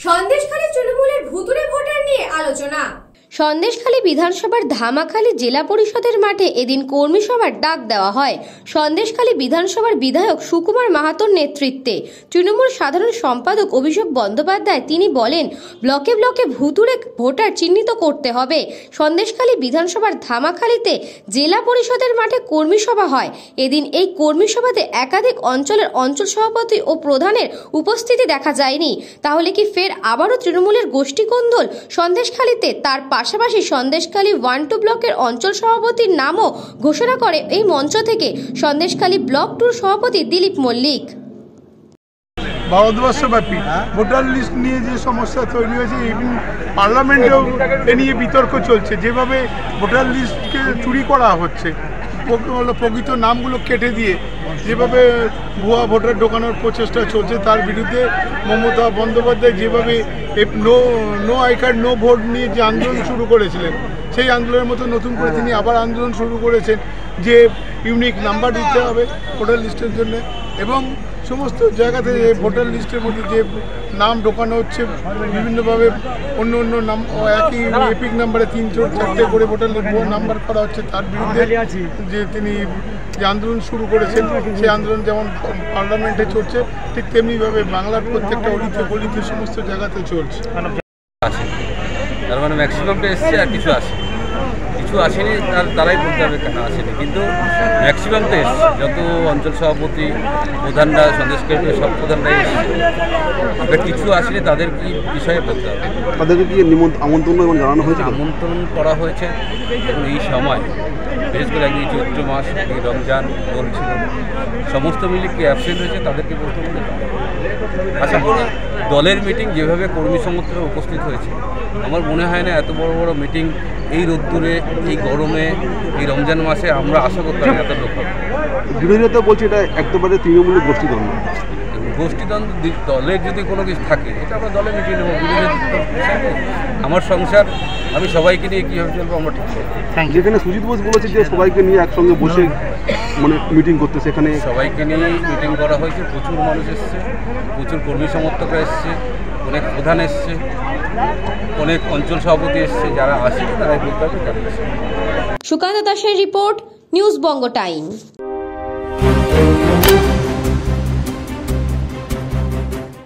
সন্দেশখালী তৃণমূলের ভুতুড়ে ভোটার নিয়ে আলোচনা। সন্দেশখালী বিধানসভার ধামাখালী জেলা পরিষদের মাঠে এদিন কর্মী সভার ডাক দেওয়া হয়। সন্দেশখালী বিধানসভার বিধায়ক সুকুমার মাহাতোর নেতৃত্বে তৃণমূল সাধারণ সম্পাদক অভিষেক বন্দ্যোপাধ্যায় তিনি বলেন, ব্লকে ব্লকে ভুতুড়ে ভোটার চিহ্নিত করতে হবে। সন্দেশখালী বিধানসভার ধামাখালীতে জেলা পরিষদের মাঠে কর্মী সভা হয়। এদিন এই কর্মী সভাতে একাধিক অঞ্চলের অঞ্চল সভাপতি ও প্রধানের উপস্থিতি দেখা যায়নি। তাহলে কি ফের আবারও তৃণমূলের গোষ্ঠী কোন্দল? সন্দেশখালীতে তার পাশাপাশি সন্দেশখালী 1-2 ব্লকের অঞ্চল সভাপতির নামও ঘোষণা করে এই মঞ্চ থেকে সন্দেশখালী ব্লক 2 সভাপতি দিলীপ মল্লিক। ভারতবর্ষব্যাপী ভোটার লিস্ট নিয়ে যে সমস্যা তৈরি হয়েছে, ইভিন পার্লামেন্টেও এ নিয়ে বিতর্ক চলছে। যেভাবে ভোটার লিস্টকে চুরি করা হচ্ছে, প্রকৃত নামগুলো কেটে দিয়ে যেভাবে ভুয়া ভোটার ঢোকানোর প্রচেষ্টা চলছে, তার বিরুদ্ধে মমতা বন্দ্যোপাধ্যায় যেভাবে no I card no vote নিয়ে যে আন্দোলন শুরু করেছিলেন, সেই আন্দোলনের মতো নতুন করে তিনি আবার আন্দোলন শুরু করেছেন যে ইউনিক নাম্বার দিতে হবে ভোটার লিস্টের জন্য। এবং সমস্ত জায়গাতে ভোটার লিস্টের মধ্যে যে নাম ঢোকানো হচ্ছে বিভিন্নভাবে, অন্য নাম একই এপিক নাম্বারে 3-4 করে ভোটার নাম্বার করা হচ্ছে, তার বিরুদ্ধে যে তিনি যে আন্দোলন শুরু করেছেন, সেই আন্দোলন যেমন পার্লামেন্টে চলছে, ঠিক তেমনিভাবে বাংলার প্রত্যেকটা অলিতে গলিতে সমস্ত জায়গাতে চলছে। তার মানে ম্যাক্সিমামটা এসছে আর কিছু আসেনি, তারাই বলতে হবে কেন আসেনি, কিন্তু ম্যাক্সিমাম তো এসছে। যত অঞ্চল সভাপতি প্রধানরা সন্দেশখালী সব প্রধানরাই এসছে, এবার কিছু আসেনি, তাদের কি বিষয়ে বলতে হবে। তাদেরকে কি আমন্ত্রণ জানানো হয়েছে? আমন্ত্রণ করা হয়েছে। এবং এই সময় বিশেষ করে একদিন চৈত্র মাস, একদিন রমজান দোল ছিল, সমস্ত মিলে কি অ্যাবসেন্ট হয়েছে তাদেরকে বলতে হবে। আশা করি দলের মিটিং যেভাবে কর্মী সমর্থকরা উপস্থিত হয়েছে, আমার মনে হয় না এত বড় বড় মিটিং এই রোদ্দুরে, এই গরমে, এই রমজান মাসে আমরা আশা করতাম এত লোক হবে। বিরোধীরা তো বলছে এটা একেবারে তৃণমূলের গোষ্ঠীদ্বন্দ্ব। গোষ্ঠীদ্বন্দ্ব দলের যদি কোনো কিছু থাকে, এটা আমরা দলে মিটিং নেবো। আমার সংসার, আমি সবাইকে নিয়ে কীভাবে চলবো আমরা ঠিক করবো। যেখানে সুজিত বোস বলেছে যে সবাইকে নিয়ে একসঙ্গে বসে মিটিং করতে, সেখানে সবাইকে নিয়ে মিটিং করা হয়েছে। প্রচুর মানুষ এসছে, প্রচুর কর্মী সমর্থকরা এসছে, অনেক প্রধান এসছে, অনেক অঞ্চল সভাপতি এসছে। যারা আসেনি তারাই বলতে হবে। সুকান্ত দাসের রিপোর্ট, নিউজ বঙ্গ টাইম।